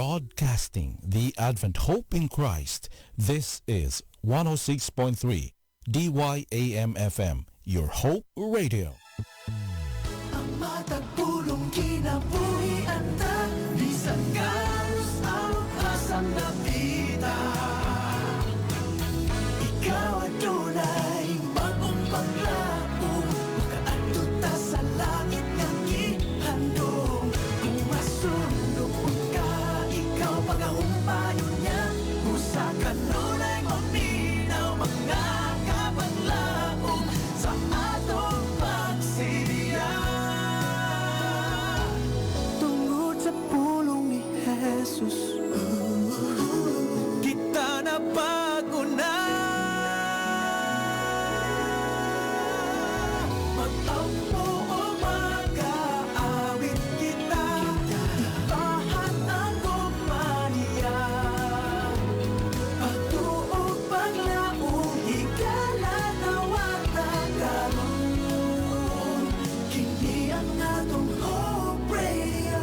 Broadcasting the Advent Hope in Christ. This is 106.3 DYAM-FM, your Hope Radio. Ang matagpulong kinabuhi anda, bisan karos ang asang napita. Ikaw adunay bagong paglaong, makaadto ta sa langit nga gihandong. Kung masunog ka, ikaw pagahumpayon niya, usa kanunay maminaw mga kapaglaong sa atong pagsidiya. Tungod sa pulong ni Jesus, kita na bago na. Magtampo o mag-aawit kita, ibahan ang kumanya. Pagtuog paglaong, higala nawata karon. Kini ang atong Hope Radio.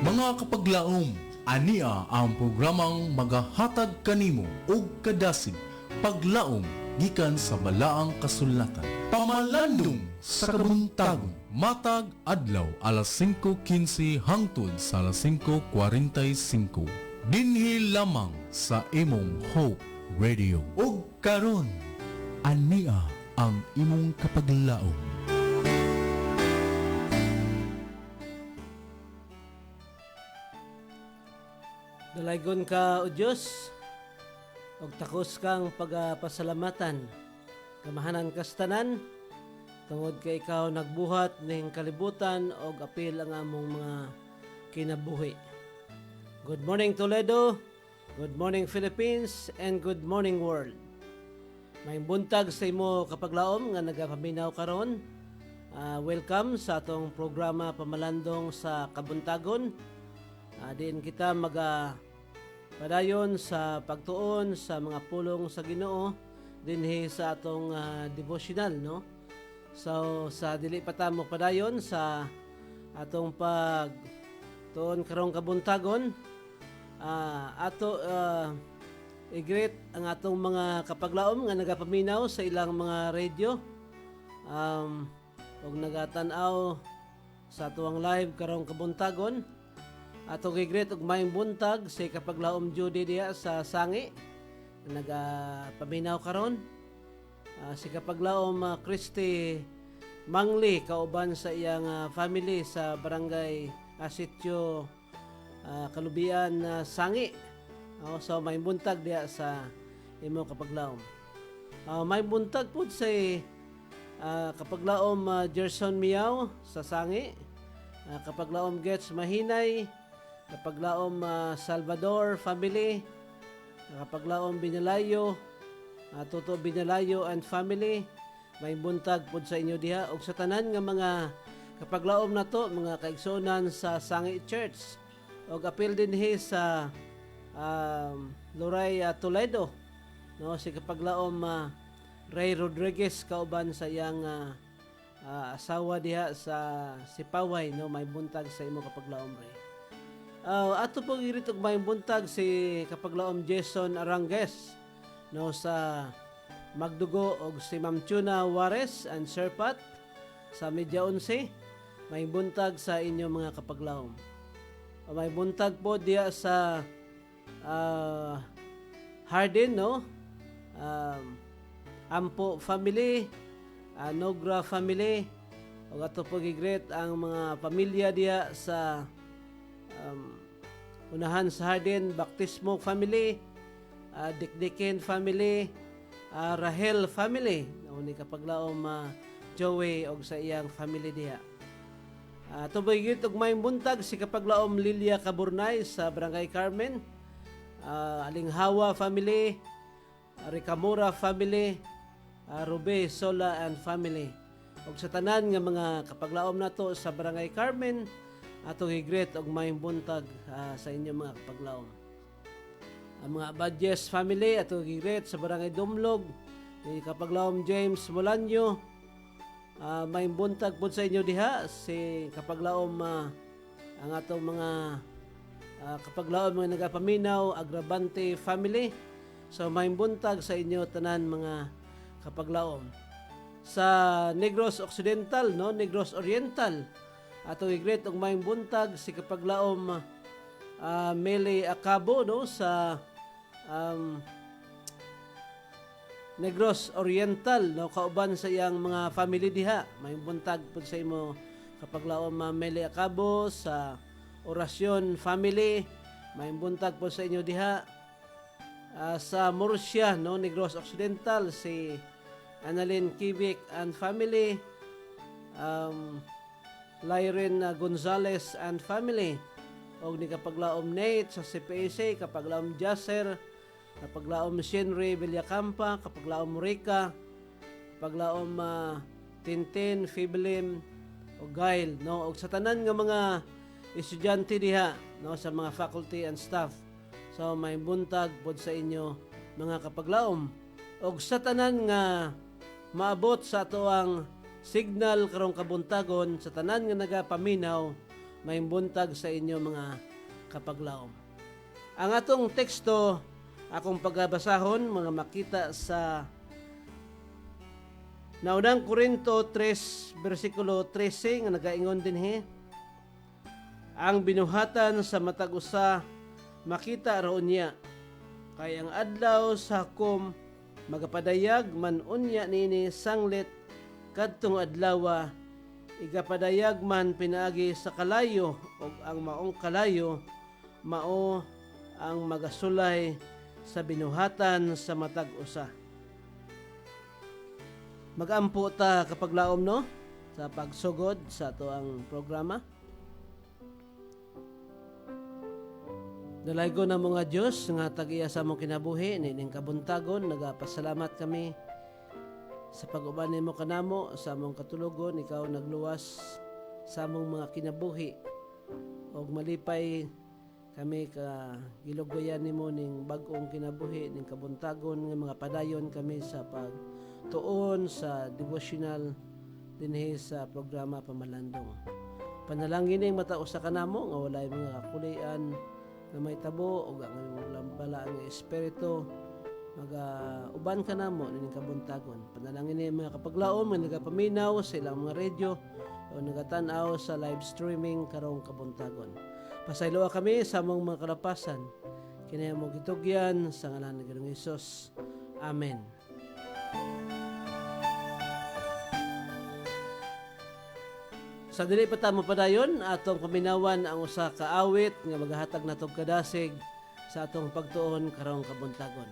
Mga kapaglaom, ania ang programang magahatag kanimo og kadasig paglaom gikan sa balaang kasulatan. Pamalandong sa kabuntagon, matag adlaw alas 5:15 hangtod sa alas 5:45. Dinhi lamang sa imong Hope Radio. Ug karon, ania ang imong kapaglaom. Dalaygon ka o Diyos, og takos kang pagapasalamatan, kamahanan kastanan, tungod kay ikaw nagbuhat ning kalibutan og apil ang among mga kinabuhi. Good morning Toledo, good morning Philippines, and good morning world. May buntag sa imo kapaglaom nga nagapaminaw karon. Welcome sa atong programa Pamalandong sa Kabuntagon. Diin kita padayon sa pagtuon sa mga pulong sa Ginoo dinhi sa atong devotional, no? So sa dili pa ta mo padayon sa atong pagtuon karong kabuntagon, i-greet ang atong mga kapaglaom nga nagapaminaw sa ilang mga radio, ug nagatanaw sa atong live karong kabuntagon. Ato gigreet og maayong buntag sa kapaglaom Judy diya sa Sangi, nagapaminaw karon. Si kapaglaom Christy Mangli kauban sa iyang family sa barangay Asityo, Kalubian, Sangi. So may buntag diya sa imo kapaglaom. May buntag pud sa kapaglaom Gerson Miao sa Sangi, kapaglaom Gets Mahinay, kapaglaom Salvador family, kapaglaom Binalayo, Toto Binalayo and family. May buntag pod sa inyo diha og sa tanan nga mga kapaglaom nato, mga kaigsonan sa Sangi Church, og apil dinhi sa Luray, Toledo, no, si kapaglaom Ray Rodriguez kauban sa iyang asawa diha sa Sipaway, no. May buntag sa imo kapaglaom Ray. Ato pong irit og may buntag si kapaglaom Jason Arangues, no, sa Magdugo, og si Ma'am Tuna Juarez and Serpat sa Media 11. May buntag sa inyo mga kapaglaom. May buntag po diya sa Hardin, no, Ampo family, Nogra family, og ato po gigreet ang mga pamilya diya sa unahan sa Hardin, Baptismo family, Dikdikin family, Rahel family, ni kapaglaom Joey og sa iyang family diha. Tubigit og may buntag si kapaglaom Lilia Caburnay sa Barangay Carmen, Alinghawa family, Ricamura family, Rube Sola and family. Og sa tanan nga mga kapaglaom nato sa Barangay Carmen, atong higret og may buntag sa inyo mga kapaglaom. ang mga Badges family at gigret sa Barangay Dumlog, ni Kapaglawom James Molanyo, may buntag po sa inyo diha, si Kapaglawom ang atong mga Kapaglawom mga nagapaminaw, Agravante family. So may buntag sa inyo tanan mga Kapaglawom. Sa Negros Occidental, no, Negros Oriental, ato gigret og may buntag si Kapaglawom Meli Acabo, no, sa Negros Oriental, no, kauban sa iyang mga family diha. May buntag pud sa imo Kapaglawom Meli Acabo. Sa Orasyon family, may buntag pud sa inyo diha. Sa Murcia, no, Negros Occidental, si Annalyn Kivik and family, Lyren Gonzales and family, og ni Kapaglawom Nate sa CPAC, Kapaglawom Jasser, Kapaglawom Shenry Villacampa, Kapaglawom Rica, Kapaglawom Tintin, Fiblim, o Gail, no, og sa tanan nga mga estudyante diha, no, sa mga faculty and staff. So may buntag pod sa inyo mga Kapaglawom. Og sa tanan nga maabot sa ato ang signal karong kabuntagon, sa tanan nga nagapaminaw, may buntag sa inyo mga Kapaglawom. Ang atong teksto akong pagbasahon mga makita sa naunang Korinto 3 versikulo 13 nga nagaingon dinhi, ang binuhatan sa matag usa makita roon niya, kay ang adlaw sa hukom magapadayag man unya nini sanglit kadtong adlaw, igapadayag man pinaagi sa kalayo, ug ang maong kalayo mao ang magasulay sa binuhatan sa matag usa. Magampo ta Kapaglawom, no, sa pagsugod sa ato ang programa. Dalaygo na mga Diyos nga tag-iya sa mong kinabuhi nining kabuntagon, nagapasalamat kami sa pag-uban nimo kanamo sa among katulogon. Ikaw nagluwas sa among mga kinabuhi og malipay kami ka gilugoyan nimo ning bag-ong kinabuhi ning kabuntagon nga mga padayon kami sa pagtuon sa devotional dinhi sa programa Pamalandong. Panalangin ning matao sa kanamo nga walay mga kakulian nga may tabo ug ang lambala ang espiritu uban ka namo ning kabuntagon. Panalangin ni mga Kapaglawom nga nagapaminaw sa ilang mga radyo o nagatan-aw sa live streaming karong kabuntagon. Pasayloa kami sa among mga kalapasan. Kinaya mo gitugyan sa ngalan ni Ginoong Hesus. Amen. Sa dili pa ta mapadayon, atong paminawan ang usa ka awit nga magahatag natog kadasig sa atong pagtuon karong kabuntagon.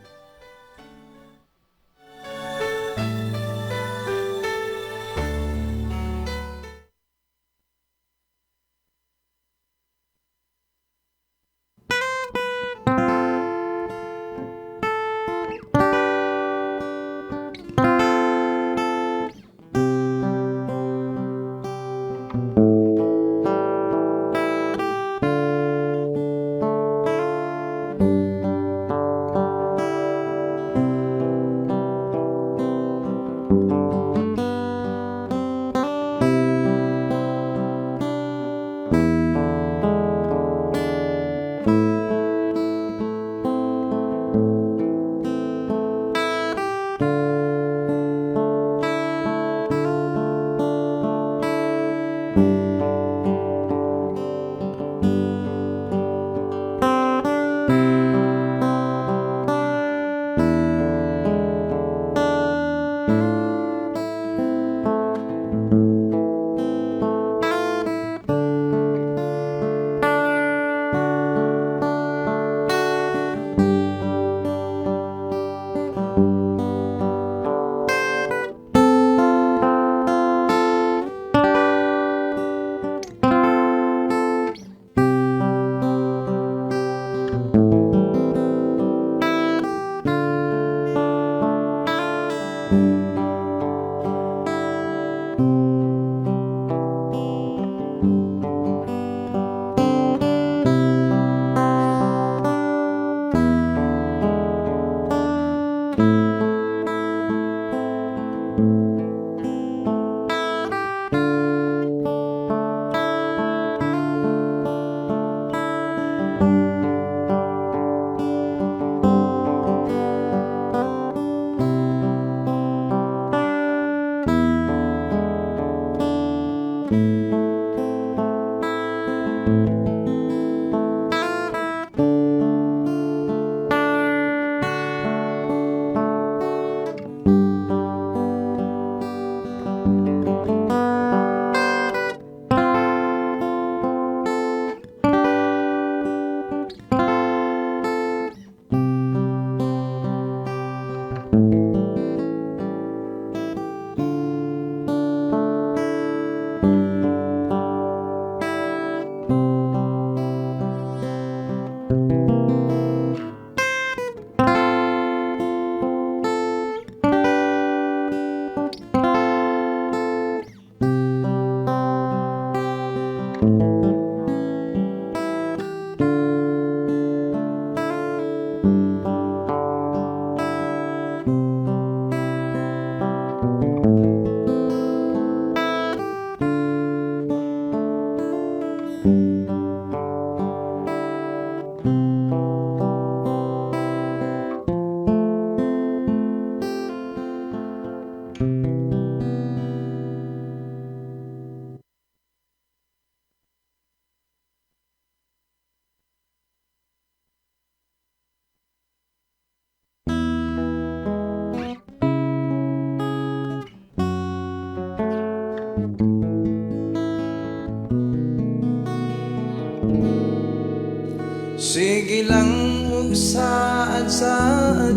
Sige lang ug saad-saad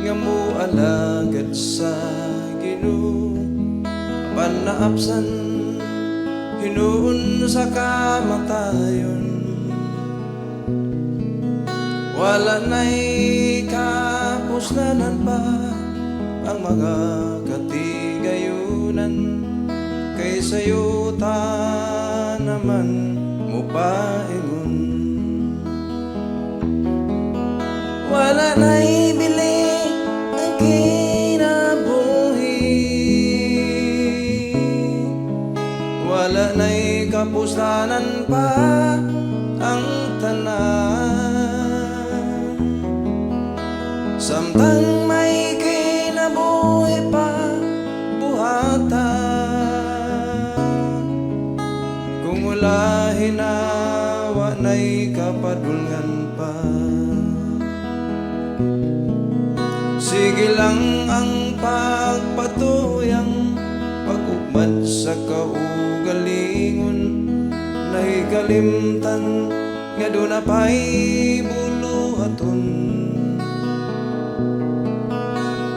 nga moalagad sa Ginoo, apan naapsan hinuon sa kamatayon. Wala na'y kapuslanan pa ang mga katigayunan, kay sayo ta naman mupaingon. Wala na'y bili ang kinabuhi, wala na'y kapuslanan pa ang tanan. Samtang may kinabuhi pa buhata, kung wala hinawa na'y kapadulngan pa. Sige lang ang pagpatuyang pag-ugmad sa kaugalingon, nahikalimtan nga doon na pa'y buluhaton.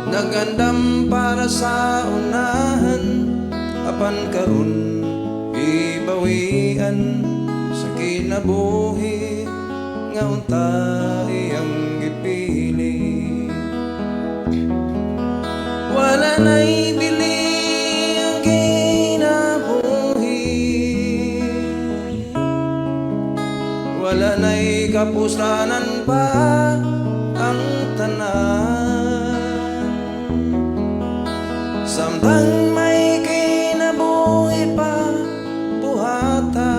Nagandam para sa unahan, apan karon ibawian sa kinabuhi nga untay ang gipili. Wala na'y bili ang kinabuhi, wala na'y kapuslanan pa ang tanan. Samtang may kinabuhi pa buhata,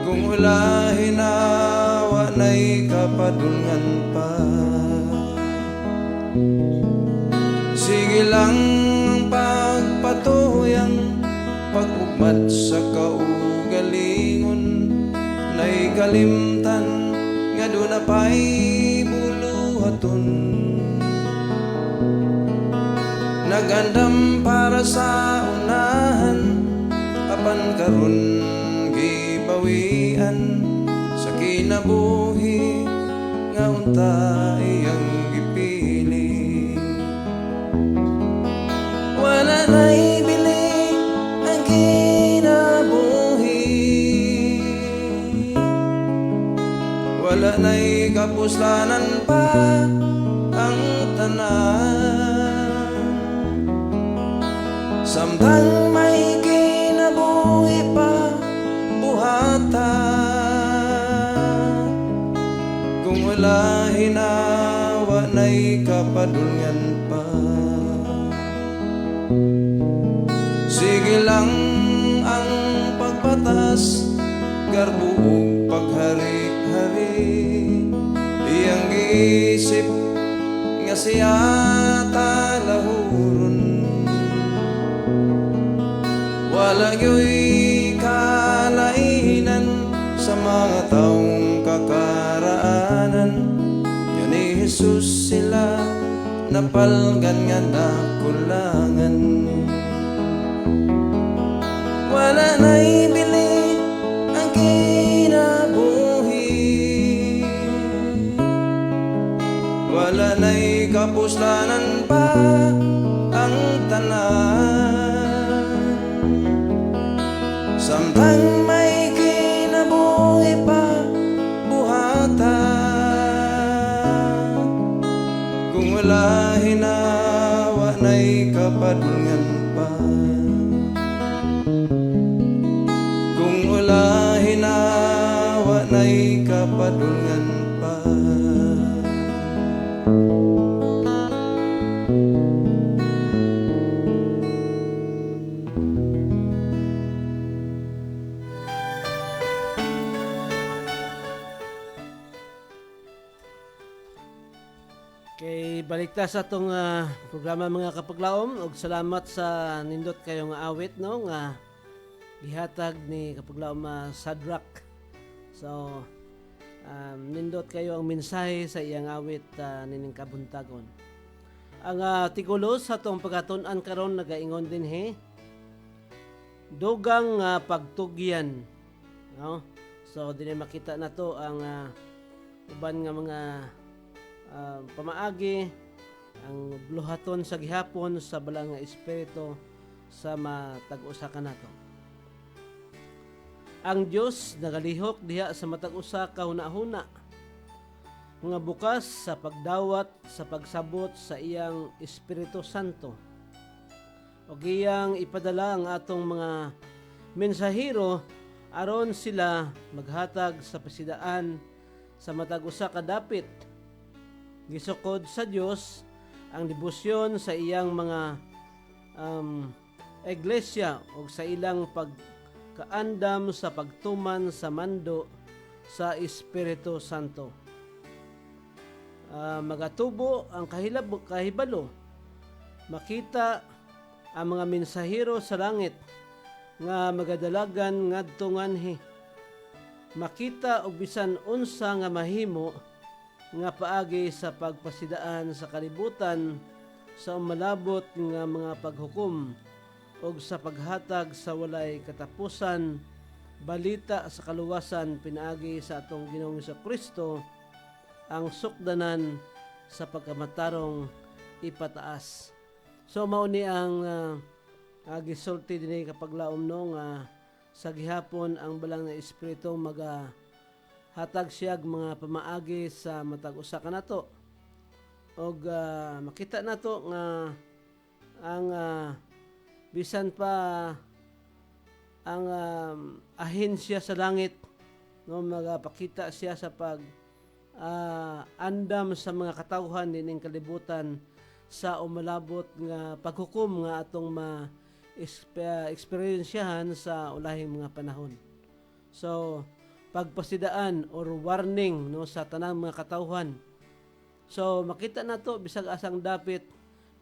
kung wala hinawa na'y kapadulngan pa. Sige lang ang pagpatuyang pag-ugmad sa kaugalingon, na'y kalimtan nga doon na pa'y buluhaton. Nagandam para sa unahan, apan karon gibawian sa kinabuhi nga untay ang gipili. Wala na'y bili ang kinabuhi, wala na'y kapuslanan pa ang tanan. Samtang may kinabuhi pa buhata, kung wala hinawa na'y kapadulngan pa. Sige lang ang pagpatas, garbo ug paghari-hari, iyang giisip nga siya talahuron. Wala gyo'y kalainan sa mga taong kakaraanan, yan ni Jesus sila napalgan nga nakulangan. Wala na'y bili ang kinabuhi, wala Wanay kapuslanan pa ang tanan, samtang may kinabuhi pa buhatan. Kung wala hinawa na'y kapadulngan pa, kung wala hinawa na'y kapadulngan pa. Kay balikta sa atong programa mga kapaglaom, og salamat sa nindot kayo nga awit no nga gihatag ni kapaglaom Sadrak. So nindot kayo ang mensahe sa iyang awit nining kabuntagon. Ang tikulo sa atong pagatun-an karon nagaingon dinhi dugang pagtugyan, no? So dinhi makita nato ang uban nga mga pamaagi ang bluhaton sa gihapon sa balang nga espiritu sa matag-usa kanato. Ang Dios nagalihok diha sa matag-usa ka hunahuna nga bukas sa pagdawat sa pagsabot sa iyang Espiritu Santo. O iyang ipadala ang atong mga mensahero aron sila maghatag sa pasidaan sa matag-usa ka dapit. Gisukod sa Dios ang debosyon sa iyang mga iglesia o sa ilang pagkaandam sa pagtuman sa mando sa Espiritu Santo. Magatubo ang kahibalo, makita ang mga mensahero sa langit nga magadalagan ngadto nganhi, makita og bisan unsa nga mahimo nga paagi sa pagpasidaan sa kalibutan sa umalabot nga mga paghukom o sa paghatag sa walay katapusan balita sa kaluwasan pinaagi sa atong Ginoong Kristo ang sukdanan sa pagkamatarong ipataas. So mao ni ang gisulti dinhi kapaglaom no nga sa gihapon ang balang na espiritu hatag siyag mga pamaagi sa matag-usa kanato. Og makita nato nga ang bisan pa ang ahensya sa langit no magapakita siya sa pag andam sa mga katawhan dining kalibutan sa umalabot nga paghukom nga atong eksperyensyahan sa ulahing mga panahon. So pagpasidaan or warning no sa tanang mga katawhan. So makita nato bisag asang dapit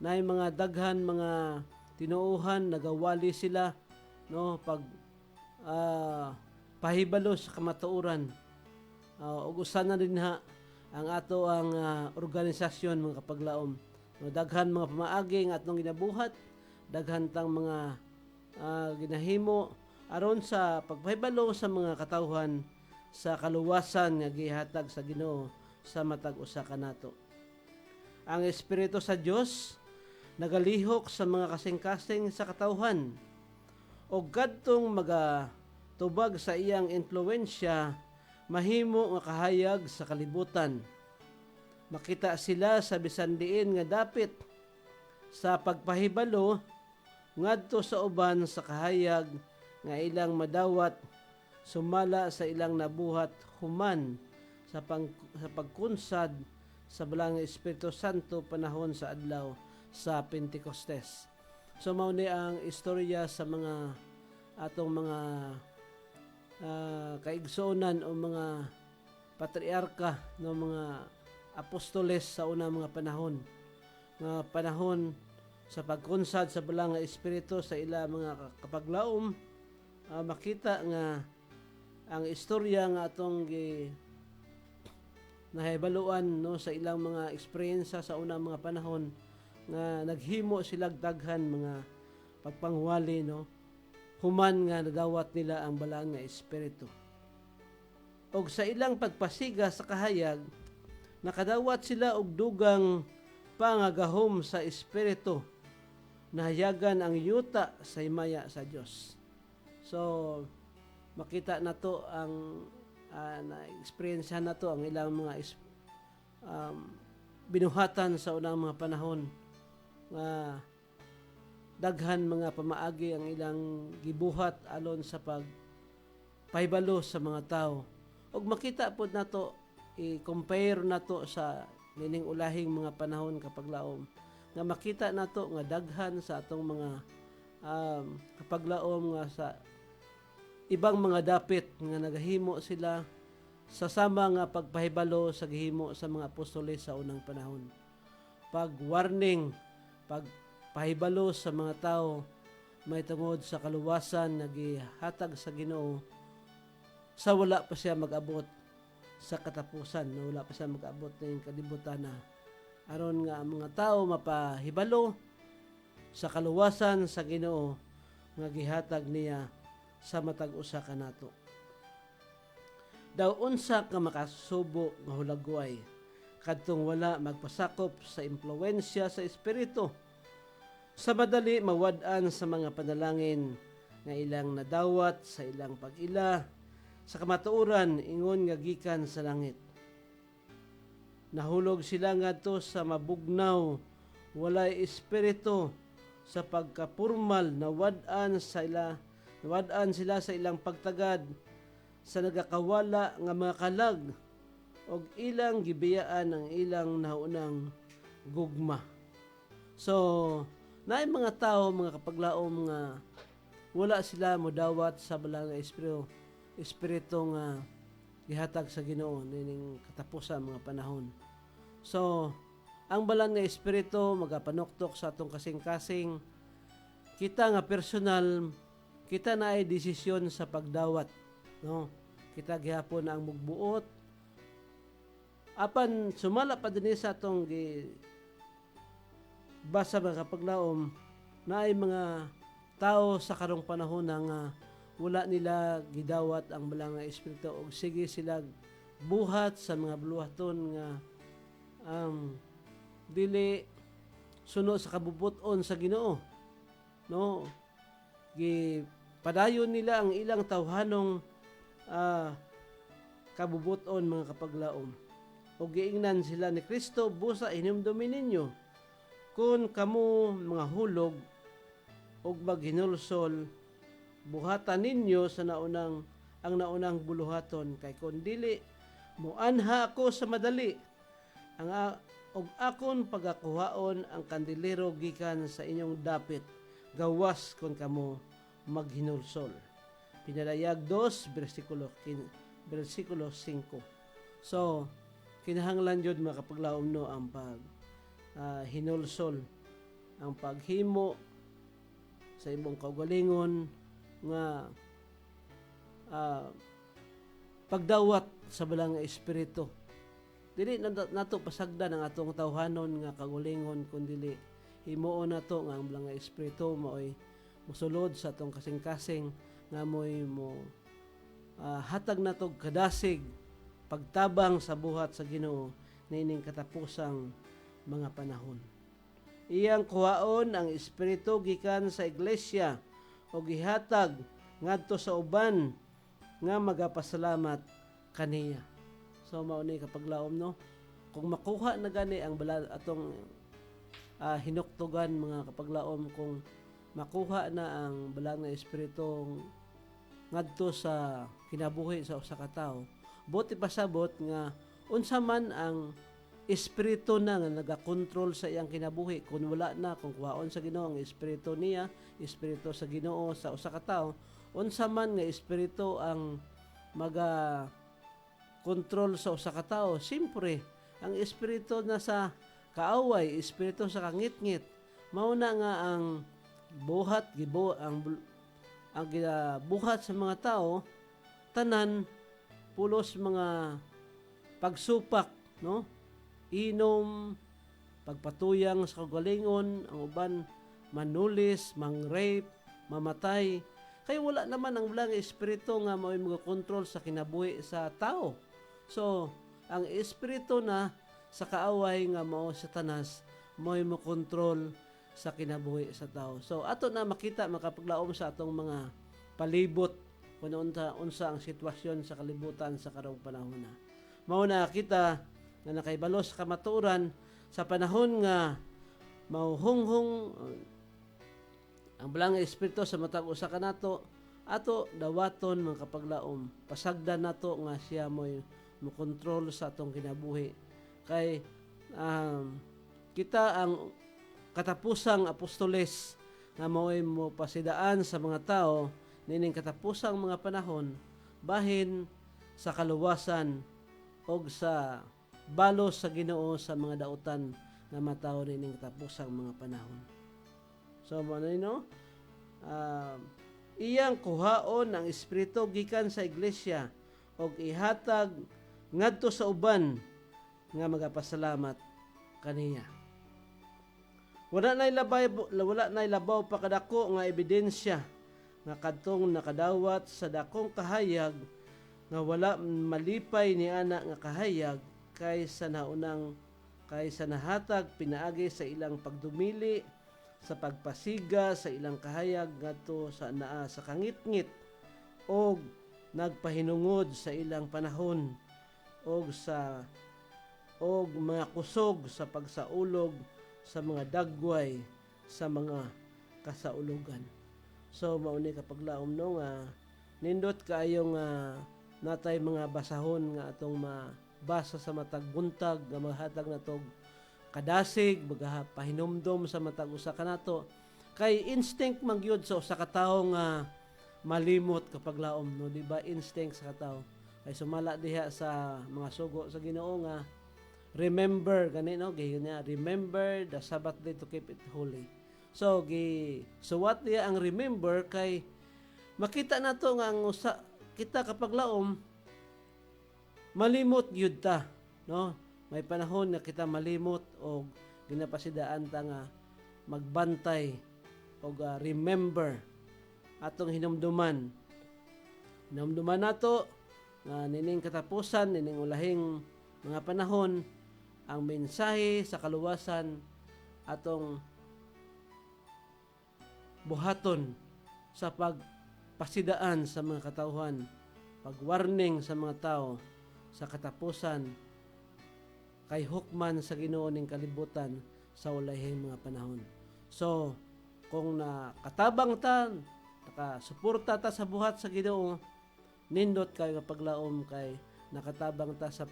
na mga daghan mga tinuuhan nagawali sila no pag pahibalo sa kamatuoran. Ug usa na din ang ato ang organisasyon mga kapaglaom. No, daghan mga pamaagi nga atong ginabuhat, daghan tang mga ginahimo aron sa pagpahibalo sa mga katawhan sa kaluwasan nga gihatag sa Ginoo sa matag-usa kanato. Ang Espiritu sa Dios nagalihok sa mga kasing-kasing sa katawhan o kadtong magatubag sa iyang impluwensya mahimo nga kahayag sa kalibutan. Makita sila sa bisan diin nga dapit sa pagpahibalo ngadto sa uban sa kahayag nga ilang madawat sumala sa ilang nabuhat human sa pagkunsad sa balang Espiritu Santo panahon sa adlaw sa Pentecostes. So mao ni ang istorya sa mga atong mga kaigsuonan o mga patriarka no mga apostoles sa unang mga panahon sa pagkunsad sa balang Espiritu sa ila mga kapaglaom. Makita nga ang istorya nga atong nahibaluan no sa ilang mga eksperyensya sa unang mga panahon nga naghimo sila daghan mga pagpangwali no human nga nadawat nila ang balang nga espiritu. Og sa ilang pagpasiga sa kahayag Nakadawat sila og dugang pangagahom sa espiritu, nahayagan ang yuta sa himaya sa Dios. So makita na to ang na-experience na to ang ilang mga binuhatan sa unang mga panahon nga daghan mga pamaagi ang ilang gibuhat alon sa pahibalo sa mga tao. Og makita pod nato, i-compare nato sa nining ulahing mga panahon kapag laom, nga makita nato nga daghan sa atong mga kapaglaom nga sa ibang mga dapit nga nagahimo sila sa sama nga pagpahibalo sa gihimo sa mga apostoles sa unang panahon. Pag-warning, pagpahibalo sa mga tao may tungod sa kaluwasan na gihatag sa Ginoo sa wala pa siya mag-abot sa katapusan, na wala pa siya mag-abot ng kalibutan na aron nga ang mga tao mapahibalo sa kaluwasan sa Ginoo nga gihatag niya sa matag usa kanato. Daw unsa ka makasubo nga hulagway kadtong wala magpasakop sa impluwensya sa espiritu, sa madali mawad-an sa mga panalangin nga ilang nadawat sa ilang pag-ila sa kamatuoran ingon nga gikan sa langit. Nahulog sila ngadto sa mabugnaw walay espiritu, sa pagkapurmal nawad-an sila sa ilang pagtagad sa nagakawala nga mga kalag og ilang gibiyaan ang ilang naunang gugma. So naay mga tao, mga kapaglaom nga wala sila modawat sa balang espiritu nga gihatag sa Ginoo nining katapusan mga panahon. So ang balang nga espiritu magapanuktok sa atong kasing-kasing. Kita nga personal, kita na ay desisyon sa pagdawat, no? Kita gihapon ang mugbuot. Apan sumala pa dinhi sa atong basa mga kapaglaom na ay mga tao sa karong panahon nga wala nila gidawat ang balang nga espiritu og sige sila buhat sa mga buluhaton nga dili sunod sa kabubuton sa Ginoo, no? Padayon nila ang ilang tawhanong kabubuton mga kapaglaom. O giingnan sila ni Kristo, busa hinumdumin ninyo kung kamo mga hulog og maghinulsol, buhatan ninyo sa naunang buluhaton, kay kun dili muanha ako sa madali og akon pagakuhaon ang kandilero gikan sa inyong dapit, gawas kon kamo maghinulsol. Pinalayag 2 bersikulo 5. So kinahanglan jud mga kapaglaom no ang hinulsol, ang paghimo sa imong kaugalingon nga pagdawat sa balang nga espiritu. Dili nato pasagdan ang atong tawhanon nga kagulingon, kundi himuon nato nga ang balang nga espiritu maoy musulod sa atong kasing-kasing nga moy mo hatag nato kadasig pagtabang sa buhat sa Ginoo nining katapusang mga panahon. Iyang kuhaon ang espiritu gikan sa iglesia o gihatag ngadto sa uban nga magapasalamat kaniya. So mao ni kapaglaom no, kung makuha na gani ang atong hinuktugan mga kapaglaom, kung makuha na ang balang na espiritu ngadto sa kinabuhi sa usa ka tawo, buti pasabot nga unsa man ang espiritu na nga nagakontrol sa iyang kinabuhi. Kung wala na, kung kuhaon sa Ginoo ang espiritu niya, espiritu sa Ginoo sa usa ka tawo, unsa man nga espiritu ang kontrol sa usa ka tawo, simpre ang espiritu na sa kaaway, espiritu sa kangit-ngit, mao na nga ang buhat ang buhat sa mga tao, tanan pulos mga pagsupak, no? Inom, pagpatuyang sa kagalingon, ang uban manulis, mangrape, mamatay. Kaya wala naman ang balang espiritu nga may mga kontrol sa kinabuhi sa tao. So, ang espiritu na sa kaaway nga mao Satanas mo'y mo control sa kinabuhi sa tao. So ato na makita makapaglaom sa atong mga palibot kung unsa ang sitwasyon sa kalibutan sa karong panahon na. Mao na kita nga nakaibalo sa kamatuoran sa panahon nga mauhunghong ang balang nga espiritu sa matag usa ka nato ato dawaton mga kapaglaom pasagdan nato nga siya mo'y mo control sa atong kinabuhi kay kita ang katapusang apostoles nga mao'y mo pasidaan sa mga tao nining katapusang mga panahon bahin sa kaluwasan o sa balos sa Ginoo sa mga dautan na matao nining katapusang mga panahon. So mo no? Iyang kuhaon ang espiritu gikan sa iglesia og ihatag ngadto sa uban nga magapasalamat kaniya. Wala nay labaw pa kadako nga ebidensya nga kadtong nakadawat sa dakong kahayag nga wala malipay ni ana nga kahayag kaysa nahatag pinaagi sa ilang pagdumili sa pagpasiga sa ilang kahayag ngadto sa naa sa kangitngit og nagpahinungod sa ilang panahon og mga kusog sa pagsaulog sa mga dagway sa mga kasaulugan. So mauni kapaglaom no nga nindot kaayong natay mga basahon nga atong mabasa sa matag buntag nga maghatag natog kadasig magapahinumdom sa matag usa kanato kay instinct magyud sa usa ka tawo nga malimot kapaglaom no di ba instinct sa katawo kay sumala diha sa mga sugo sa Ginoo nga remember gani no giyon niya remember the Sabbath day to keep it holy. So suwat niya ang remember kay makita nato nga ang kita kapag laom malimot gyud ta no may panahon nga kita malimot og ginapasidaan ta nga magbantay og remember atong hinumduman nato nining katapusan nining ulahing mga panahon ang mensahe sa kaluwasan atong buhaton sa pagpasidaan sa mga katauhan, pagwarning sa mga tao sa katapusan kay hukman sa Ginoo ning kalibutan sa ulahing mga panahon. So, kung nakatabang ta, nakasuporta ta sa buhat sa Ginoo, nindot kayo paglaom kay nakatabang ta sa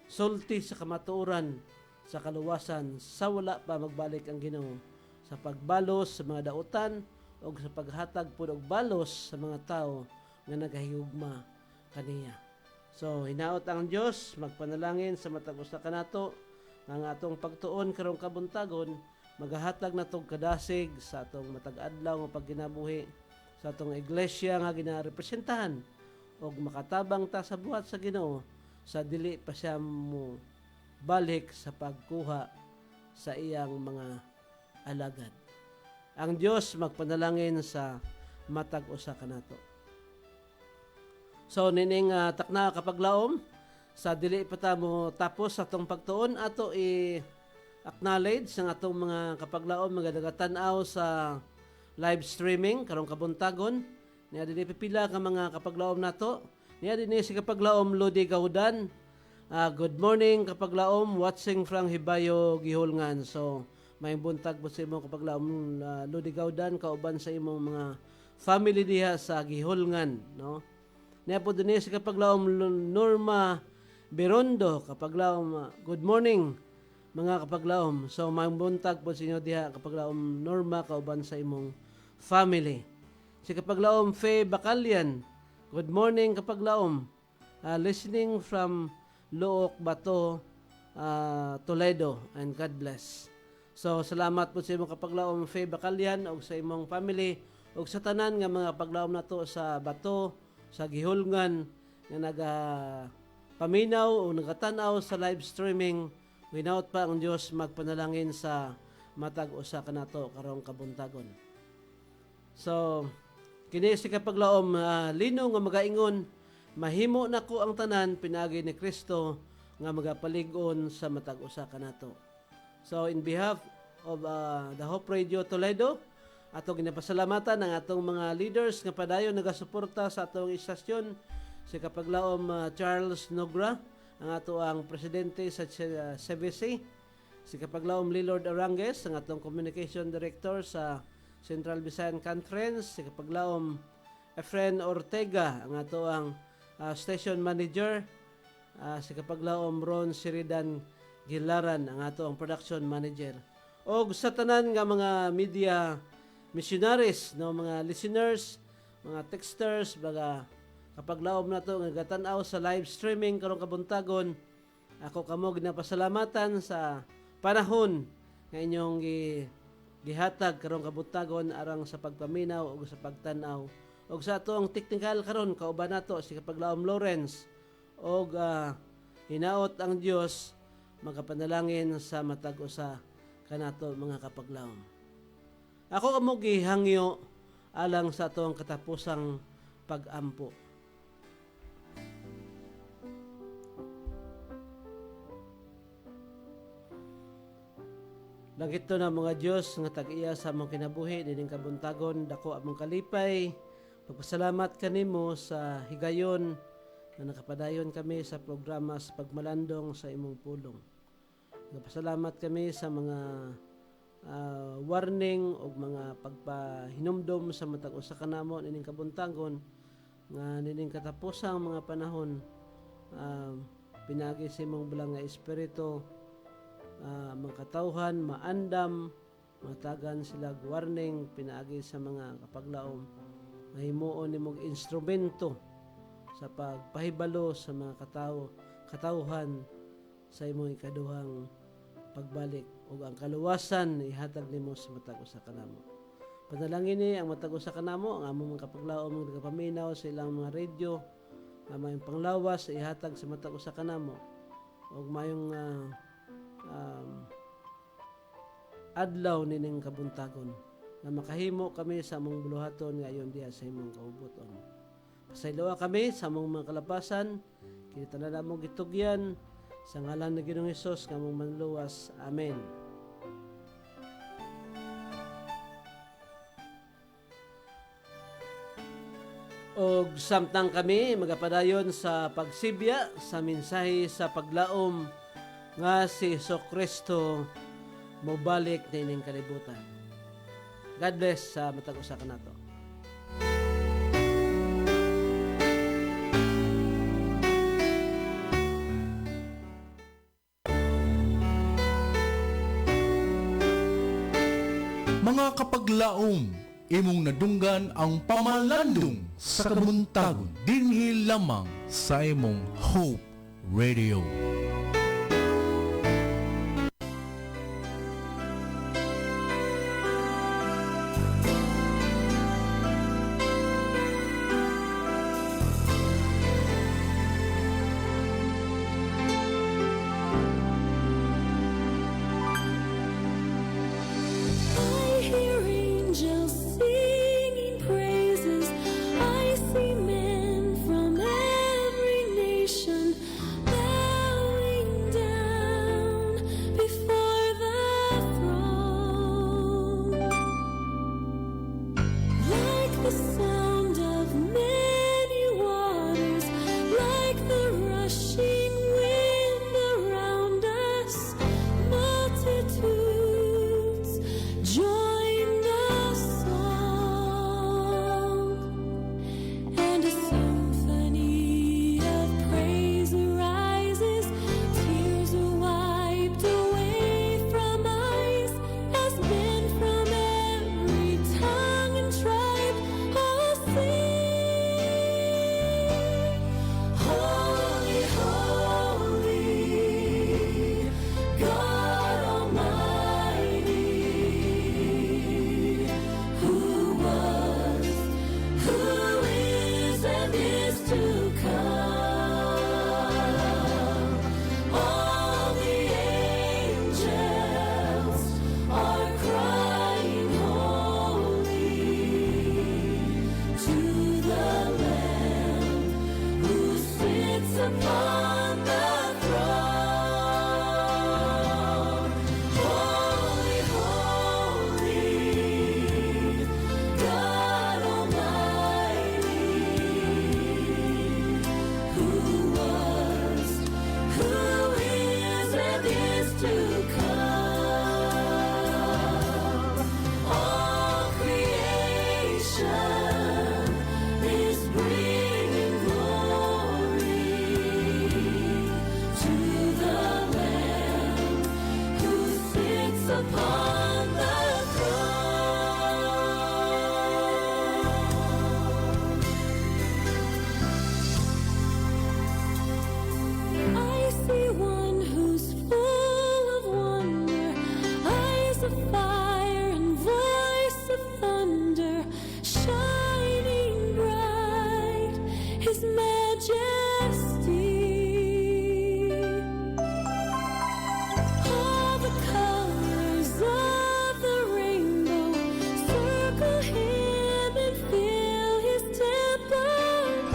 sulti sa kamatuoran sa kaluwasan sa wala pa magbalik ang Ginoo sa pagbalos sa mga dautan o sa paghatag pud og balos sa mga tao nga nagahigugma kaniya. So hinaot ang Dios magpanalangin sa matag usa kanato nga atong pagtuon karong kabuntagon magahatag natog kadasig sa atong matag adlaw nga pagkinabuhi sa atong iglesia nga ginarepresentahan og makatabang ta sa buhat sa Ginoo sa dili pa siya mo balik sa pagkuha sa iyang mga alagad. Ang Dios magpanalangin sa matag usa kanato. So nining takna kapaglaom sa dili pa ta mo tapos sa atong pagtuon ato i-acknowledge ang atong mga kapaglaom mga dagatanaw sa live streaming karong kabuntagon niya dinhi pipila ka mga kapaglaom nato niya dinhi si kapaglaom Lodi Gaudan. Good morning kapaglaom watching from Hibayo Gihulngan. So may buntag po sa imong kapaglaom Lodi Gaudan kauban sa imong mga family diha sa Gihulngan no. Niya po dinhi si kapaglaom Norma Berondo kapaglaom good morning mga kapaglaom. So may buntag po sa inyo diha kapaglaom Norma kauban sa imong family. Si kapaglaom Faye Bacalian, good morning kapaglaom. Listening from Look Bato, Toledo, and God bless. So salamat po sa imong kapaglaom Faye Bacalian og sa imong family og sa tanan nga mga kapaglaom nato sa Bato, sa Gihulngan nga paminaw o nagatanaw sa live streaming. Winaut pa ang Dios magpanalangin sa matag usa kanato karong kabuntagon. So kini si kapaglaom lino nga magaingon mahimo nako ang tanan pinagi ni Kristo nga magapalig-on sa matag usa kanato. So in behalf of the Hope Radio Toledo, ato ginapasalamatan ang atong mga leaders nga padayon nagasuporta sa atong istasyon, si Kapaglaom Charles Nogra, ang ato ang presidente sa CBC, si Kapaglaom Lilord Arangues, ang atong communication director sa Central Visayan Conference, si Kapaglaom Efren Ortega, ang ato ang station manager, si Kapaglaom Ron Siridan Gilaran, ang ato ang production manager. O sa tanan nga mga media missionaries, no, mga listeners, mga texters, mga kapaglaom na to nga gatan-aw sa live streaming karong kabuntagon, ako kamo ginapasalamatan sa panahon nga inyong gihatag karong kabuntagon arang sa pagpaminaw o sa pagtan-aw. O sa ato ang technical karon kauban nato si kapaglaom Lawrence, o hinaot ang Dios magapanalangin sa matag usa kanato mga kapaglaom. Ako kamo gihangyo alang sa atong katapusang pag-ampo. Langito na mga Diyos nga tag-iya sa among kinabuhi dining kabuntagon, dako among kalipay. Pagpasalamat kanimo sa higayon na nakapadayon kami sa programa sa pagmalandong sa imong pulong. Nagpasalamat kami sa mga warning o mga pagpahinumdom sa matag usa kanamo nining kabuntagon nga nining katapusang mga panahon, pinagi sa imong bulang nga espiritu, makatawhan, maandam, matagan sila warning, pinaagi sa mga kapaglaom nga himuon nimong instrumento sa pagpahibalo sa mga katawhan sa imong ikaduhang pagbalik ug ang kaluwasan ihatag nimo sa matag usa kanamo. Panalangin ni ang matag usa kanamo, ang among mga kapaglaom nga nagapaminaw sa ilang mga radio, nga mayong panglawas ihatag sa matag usa kanamo ug mayong adlaw nining kabuntagon na makahimo kami sa among buluhaton ngayon diha sa imong kaubuton. Pasayloa kami sa among mga kalapasan, kita na namong gitugyan sa ngalan ni Ginoong Hesus nga among manluwas. Amen. Og samtang kami magapadayon sa pagsibya sa mensahe sa paglaom nga si Jesucristo mobalik na ining kalibutan. God bless sa matag usa kanato. Mga kapaglaom, imong nadunggan ang pamalandong sa kabuntagon dinhi lamang sa imong Hope Radio. I hear angels singing praises. I see men from every nation bowing upon the throne. I see one who's full of wonder, eyes of fire and voice of thunder, shining bright, His majesty. All the colors of the rainbow circle Him and fill His temple.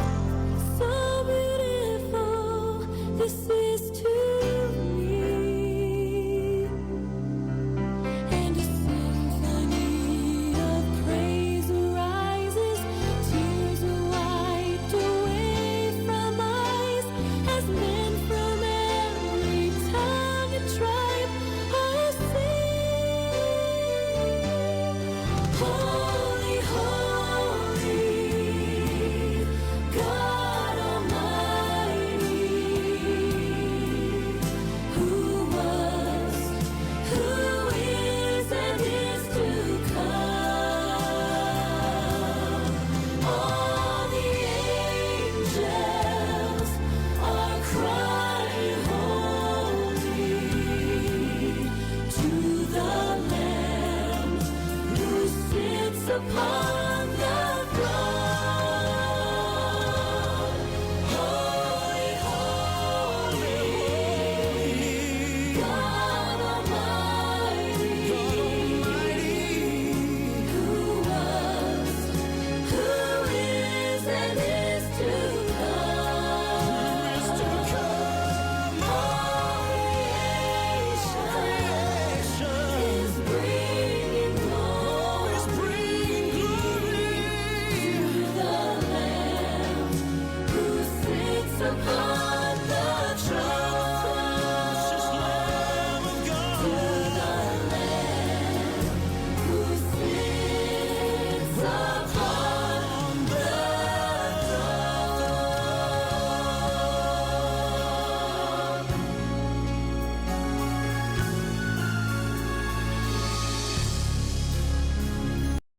So beautiful, this is to me. And a symphony of praise arises, tears are wiped away from eyes, as men from every tongue and tribe all sing. Holy, holy, God Almighty, who was, who is, and is to come. All the angels are crying holy to the Lamb who sits upon